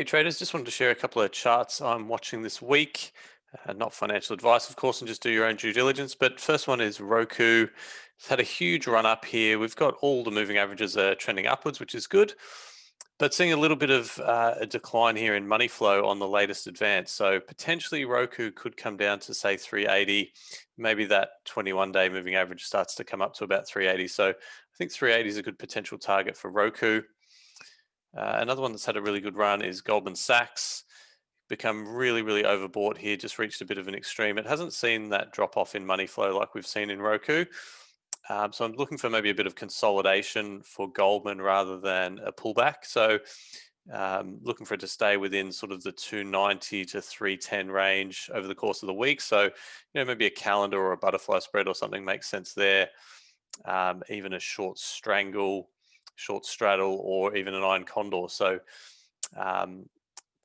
Hey traders, just wanted to share a couple of charts I'm watching this week. Not financial advice, of course, and just do your own due diligence. But first one is Roku. It's had a huge run up here. We've got all the moving averages trending upwards, which is good, but seeing a little bit of a decline here in money flow on the latest advance. So potentially Roku could come down to say 380. Maybe that 21-day moving average starts to come up to about 380. So I think 380 is a good potential target for Roku. Another one that's had a really good run is Goldman Sachs. Become really overbought here, just reached a bit of an extreme. It hasn't seen that drop off in money flow like we've seen in Roku. So I'm looking for maybe a bit of consolidation for Goldman rather than a pullback. So looking for it to stay within sort of the 290 to 310 range over the course of the week. So, maybe a calendar or a butterfly spread or something makes sense there. Even a short strangle, short straddle, or even an iron condor. So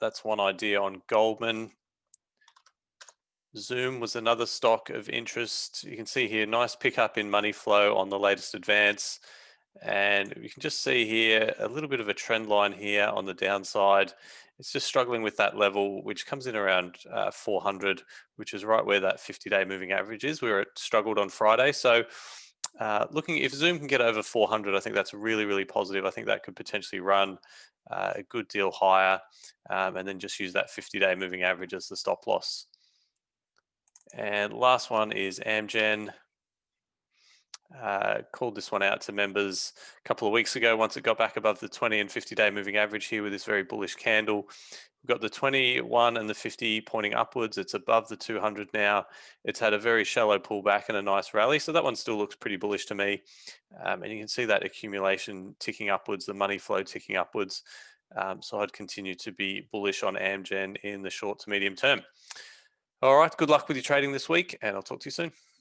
that's one idea on Goldman. Zoom was another stock of interest. You can see here, nice pickup in money flow on the latest advance. And you can just see here a little bit of a trend line here on the downside. It's just struggling with that level, which comes in around 400, which is right where that 50-day moving average is, where it struggled on Friday. So looking, if Zoom can get over 400, I think that's really positive. I think that could potentially run a good deal higher, and then just use that 50-day moving average as the stop loss. And last one is AMGEN. Called this one out to members a couple of weeks ago once it got back above the 20 and 50-day moving average here with this very bullish candle. We've got the 21 and the 50 pointing upwards. It's above the 200 now. It's had a very shallow pullback and a nice rally. So that one still looks pretty bullish to me. And you can see that accumulation ticking upwards, the money flow ticking upwards. So I'd continue to be bullish on AMGEN in the short to medium term. All right, good luck with your trading this week, and I'll talk to you soon.